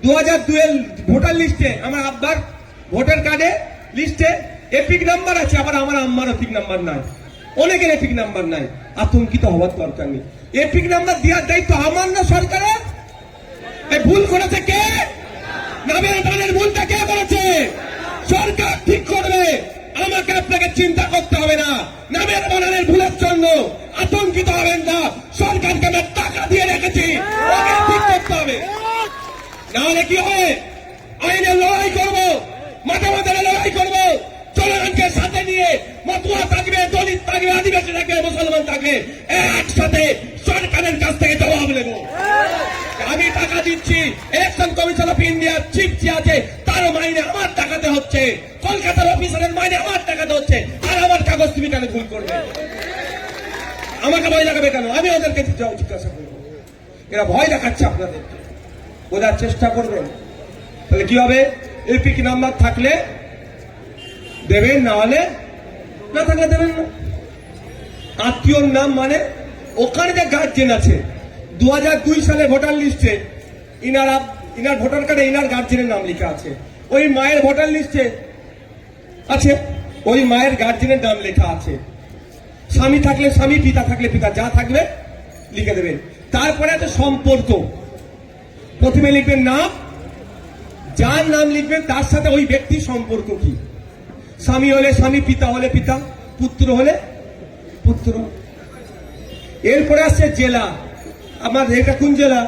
2002 voter লিস্টে আমার আব্বার ভোটার কার্ডে লিস্টে এপিক নাম্বার আছে, আবার আমার আম্মার এপিক নাম্বার নাই, অনেকের এপিক নাম্বার নাই। আতঙ্কিত হওয়ার দরকার নেই। এপিক নাম্বার দেওয়ার দায়িত্ব আমার না সরকারের। ভুল করেছে কে? নামের বানের ভুলটা কে করেছে? সরকার ঠিক করবে। আমাকে আপনাকে চিন্তা করতে হবে না। নামের বানানের ভুলের জন্য আতঙ্কিত হবেন না। সরকারকে আমি টাকা দিয়ে রেখেছি, ওকে ঠিক করতে হবে। নাহলে কি হবে? আইনের লড়াই করবো, মাঠে মাঠে লড়াই করবো, জনগণকে সাথে নিয়ে মতুয়া থাকবে, দলিত থাকবে, আদিবাসী থাকবে, মুসলমান থাকবে, একসাথে সরকারের কাছ থেকে জবাব নেব। আমি টাকা দিচ্ছি, ইলেকশন কমিশন অফ ইন্ডিয়ার চিফ যে আছে তার মাইনে আমার টাকাতে হচ্ছে, কলকাতার অফিসারের মাইনে আমার টাকাতে হচ্ছে, আর আমার কাগজ তুমি কেন ভুল করবে? আমাকে ভয় লাগাবে কেন? আমি ওদেরকে জিজ্ঞাসা করবো। এরা ভয় দেখাচ্ছে আপনাদেরকে, বোঝার চেষ্টা করবেন। তাহলে কি হবে? এপিক নাম্বার থাকলে দেবেন, না হলে না থাকলে দেবেন না। আত্মীয়র নাম মানে ওখানে যে গার্জেন আছে 2002 সালে ভোটার লিস্টে ইনার ভোটার কার্ডে ইনার গার্জেনের নাম লেখা আছে, ওই মায়ের ভোটার লিস্টে আছে, ওই মায়ের গার্জেনের নাম লেখা আছে। স্বামী থাকলে স্বামী, পিতা থাকলে পিতা, যা থাকবে লিখে দেবেন। তারপরে আছে সম্পর্ক। প্রথমে লিখবেন নাম, যার নাম লিখবেন তার সাথে ওই ব্যক্তির সম্পর্ক কি। স্বামী হলে স্বামী, পিতা হলে পিতা, পুত্র হলে পুত্র। এরপরে আসছে জেলা। আমার এটা কোন জেলা?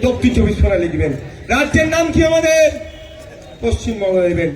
দক্ষিণ 24 পরগনা লিখবেন। রাজ্যের নাম কি আমাদের? পশ্চিমবঙ্গ লিখবেন।